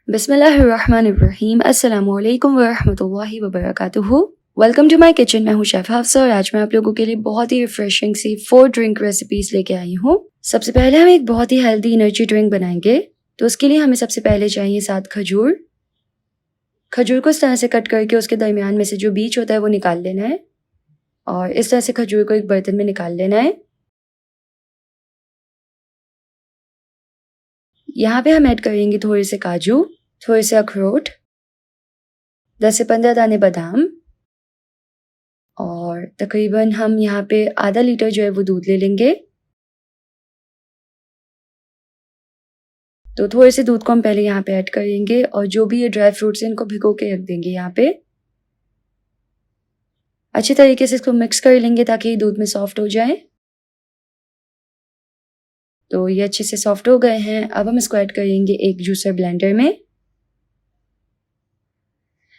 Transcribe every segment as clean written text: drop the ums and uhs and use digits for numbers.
बिस्मिल्लाहिर्रहमानिर्रहीम अस्सलामुअलैकुम वरहमतुल्लाहि वबरकातुहू। Welcome to my kitchen. मैं हूँ शेफ हफ्सा और आज मैं आप लोगों के लिए बहुत ही रिफ्रेशिंग सी 4 ड्रिंक रेसिपीज लेके आई हूँ। सबसे पहले हम एक बहुत ही हेल्दी एनर्जी ड्रिंक बनाएंगे। तो उसके लिए हमें सबसे पहले चाहिए 7 खजूर। खजूर को इस तरह से कट करके उसके दरमियान में से जो बीज होता है वो निकाल लेना है और इस तरह से खजूर को एक बर्तन में निकाल लेना है। यहाँ पे हम ऐड करेंगे थोड़े से काजू, थोड़े से अखरोट, 10 से 15 दाने बादाम और तकरीबन हम यहाँ पे आधा लीटर जो है वो दूध ले लेंगे। तो थोड़े से दूध को हम पहले यहाँ पे ऐड करेंगे और जो भी ये ड्राई फ्रूट्स हैं इनको भिगो के रख देंगे यहाँ पे। अच्छे तरीके से इसको मिक्स कर लेंगे ताकि ये दूध में सॉफ्ट हो जाए। तो ये अच्छे से सॉफ्ट हो गए हैं। अब हम इसको ऐड करेंगे एक जूसर ब्लेंडर में।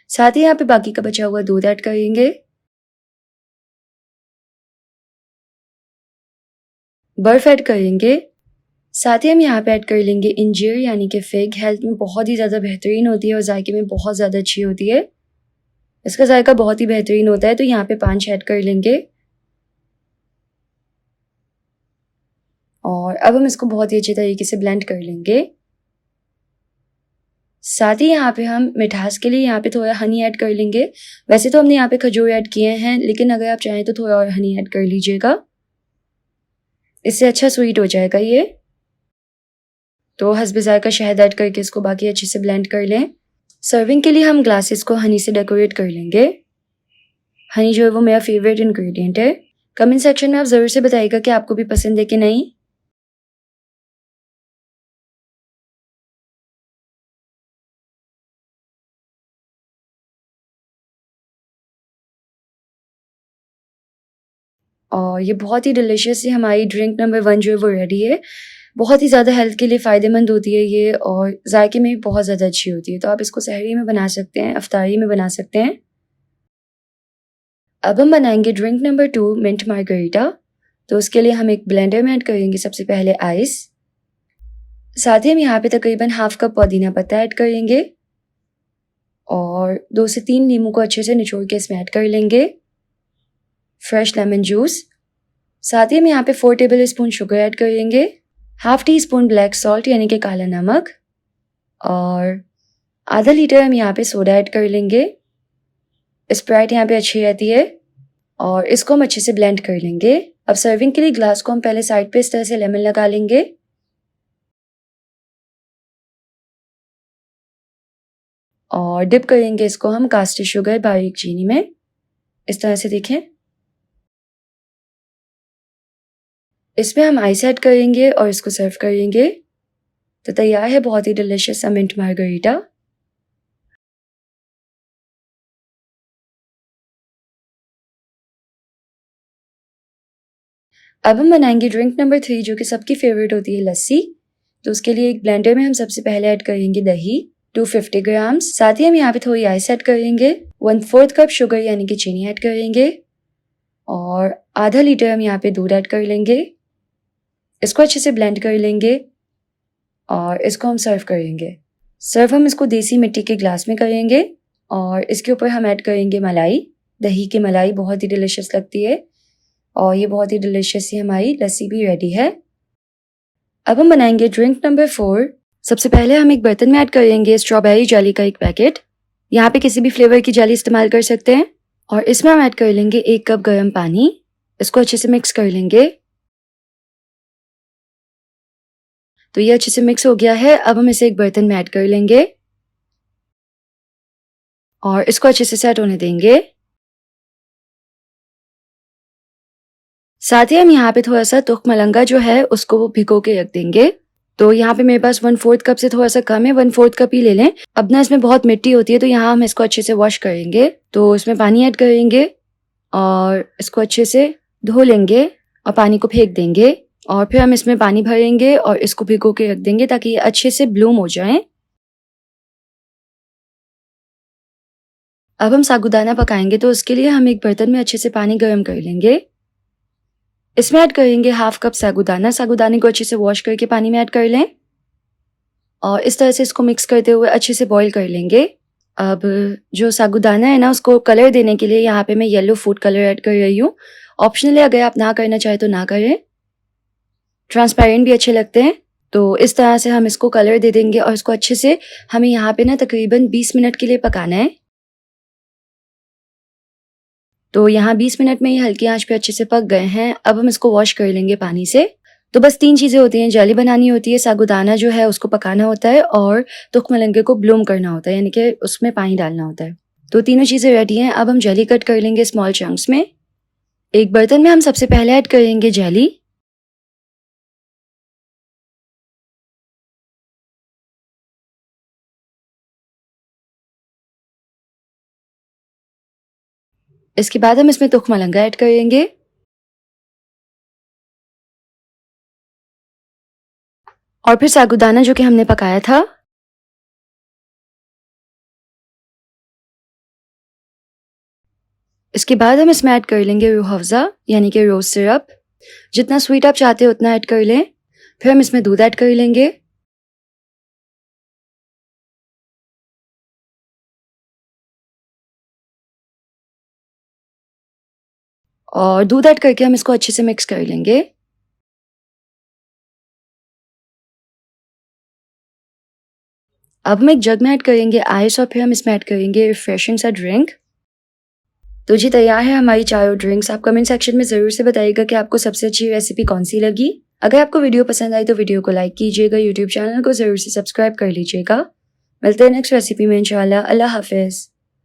साथ ही यहाँ पे बाकी का बचा हुआ दूध ऐड करेंगे। बर्फ ऐड करेंगे। साथ ही हम यहाँ पे ऐड कर लेंगे इंजीर यानी कि फिग। हेल्थ में बहुत ही ज़्यादा बेहतरीन होती है और जायके में बहुत ज़्यादा अच्छी होती है। इसका जायका बहुत ही बेहतरीन होता है। तो यहाँ पे 5 ऐड कर लेंगे और अब हम इसको बहुत ही अच्छे तरीके से ब्लेंड कर लेंगे। साथ ही यहाँ पे हम मिठास के लिए यहाँ पे थोड़ा हनी ऐड कर लेंगे। वैसे तो हमने यहाँ पे खजूर ऐड किए हैं लेकिन अगर आप चाहें तो थोड़ा और हनी ऐड कर लीजिएगा, इससे अच्छा स्वीट हो जाएगा ये। तो हस्बे जायका शहद ऐड करके इसको बाकी अच्छे से ब्लेंड कर लें। सर्विंग के लिए हम ग्लासेस को हनी से डेकोरेट कर लेंगे। हनी जो है वो मेरा फेवरेट इंग्रेडिएंट है। कमेंट सेक्शन में आप ज़रूर से बताइएगा कि आपको भी पसंद है कि नहीं। और ये बहुत ही डिलिशियस सी हमारी ड्रिंक नंबर 1 जो है वो रेडी है। बहुत ही ज़्यादा हेल्थ के लिए फ़ायदेमंद होती है ये और जायके में भी बहुत ज़्यादा अच्छी होती है। तो आप इसको सहरी में बना सकते हैं, अफ्तारी में बना सकते हैं। अब हम बनाएंगे ड्रिंक नंबर 2 मिंट मार्गरीटा। तो उसके लिए हम एक ब्लेंडर में ऐड करेंगे सबसे पहले आइस। साथ ही हम यहाँ पे तकरीबन हाफ कप पुदीना पत्ता ऐड करेंगे और 2 से 3 नींबू को अच्छे से निचोड़ के इसमें ऐड कर लेंगे। Fresh lemon juice. साथ ही हम यहाँ पे 4 टेबल स्पून शुगर ऐड करेंगे, half tea spoon black salt यानी कि काला नमक और आधा लीटर हम यहाँ पे सोडा ऐड कर लेंगे। स्प्राइट यहाँ पे अच्छी रहती है और इसको हम अच्छे से ब्लेंड कर लेंगे। अब सर्विंग के लिए ग्लास को हम पहले साइड पे इस तरह से लेमन लगा लेंगे और डिप करेंगे इसको हम कास्टर शुगर बारीक चीनी में, इस तरह से देखें। इसमें हम आइस ऐड करेंगे और इसको सर्व करेंगे। तो तैयार है बहुत ही डिलिशियस सा मिंट मार्गरीटा। अब हम बनाएंगे ड्रिंक नंबर 3 जो कि सबकी फेवरेट होती है, लस्सी। तो उसके लिए एक ब्लेंडर में हम सबसे पहले ऐड करेंगे दही 250 ग्राम्स। साथ ही हम यहाँ पे थोड़ी आइस ऐड करेंगे, 1/4 कप शुगर यानी कि चीनी ऐड करेंगे और आधा लीटर हम यहाँ पे दूध ऐड कर लेंगे। इसको अच्छे से ब्लेंड कर लेंगे और इसको हम सर्व करेंगे। सर्व हम इसको देसी मिट्टी के ग्लास में करेंगे और इसके ऊपर हम ऐड करेंगे मलाई। दही की मलाई बहुत ही डिलिशियस लगती है और ये बहुत ही डिलिशियस सी हमारी लस्सी भी रेडी है। अब हम बनाएंगे ड्रिंक नंबर 4। सबसे पहले हम एक बर्तन में ऐड करेंगे स्ट्रॉबेरी जेली का एक पैकेट। यहाँ पे किसी भी फ्लेवर की जेली इस्तेमाल कर सकते हैं और इसमें हम ऐड कर लेंगे 1 कप गर्म पानी। इसको अच्छे से मिक्स कर लेंगे। तो ये अच्छे से मिक्स हो गया है। अब हम इसे एक बर्तन में ऐड कर लेंगे और इसको अच्छे से सेट होने देंगे। साथ ही हम यहाँ पे थोड़ा सा तुख मलंगा जो है उसको वो भिगो के रख देंगे। तो यहाँ पे मेरे पास 1/4 कप से थोड़ा सा कम है, 1/4 कप ही ले लें। अब ना इसमें बहुत मिट्टी होती है तो यहाँ हम इसको अच्छे से वॉश करेंगे। तो इसमें पानी ऐड करेंगे और इसको अच्छे से धो लेंगे और पानी को फेंक देंगे और फिर हम इसमें पानी भरेंगे और इसको भिगो के रख देंगे ताकि ये अच्छे से ब्लूम हो जाए। अब हम साबूदाना पकाएंगे तो उसके लिए हम एक बर्तन में अच्छे से पानी गर्म कर लेंगे। इसमें ऐड करेंगे हाफ कप साबूदाना। साबूदाने को अच्छे से वॉश करके पानी में ऐड कर लें। और इस तरह से इसको मिक्स करते हुए अच्छे से बॉईल कर लेंगे। अब जो साबूदाना है ना, उसको कलर देने के लिए यहाँ पे मैं येलो फूड कलर ऐड कर रही हूँ। ऑप्शनल है, अगर आप ना करना चाहे तो ना करें। ट्रांसपेरेंट भी अच्छे लगते हैं। तो इस तरह से हम इसको कलर दे देंगे और इसको अच्छे से हमें यहाँ पे ना तकरीबन 20 मिनट के लिए पकाना है। तो यहाँ 20 मिनट में ये हल्की आंच पे अच्छे से पक गए हैं। अब हम इसको वॉश कर लेंगे पानी से। तो बस 3 चीज़ें होती हैं, जेली बनानी होती है, साबूदाना जो है उसको पकाना होता है और तुख मलंगे को ब्लूम करना होता है, यानी कि उसमें पानी डालना होता है। तो तीनों चीज़ें रेडी हैं। अब हम जेली कट कर लेंगे स्मॉल चंक्स में। एक बर्तन में हम सबसे पहले ऐड करेंगे जेली। इसके बाद हम इसमें तुख मलंगा ऐड करेंगे और फिर साबूदाना जो कि हमने पकाया था। इसके बाद हम इसमें ऐड कर लेंगे रूह अफ़ज़ा यानी कि रोज़ सिरप। जितना स्वीट आप चाहते हो उतना ऐड कर लें। फिर हम इसमें दूध ऐड कर लेंगे और दूध ऐड करके हम इसको अच्छे से मिक्स कर लेंगे। अब हम एक जग में ऐड करेंगे आइस और फिर हम इसमें ऐड करेंगे रिफ्रेशिंग सा ड्रिंक। तो जी तैयार है हमारी चारों ड्रिंक्स। आप कमेंट सेक्शन में ज़रूर से बताइएगा कि आपको सबसे अच्छी रेसिपी कौन सी लगी। अगर आपको वीडियो पसंद आई तो वीडियो को लाइक कीजिएगा, यूट्यूब चैनल को ज़रूर से सब्सक्राइब कर लीजिएगा। मिलते हैं नेक्स्ट रेसिपी में इंशाल्लाह। अल्लाह हाफिज़।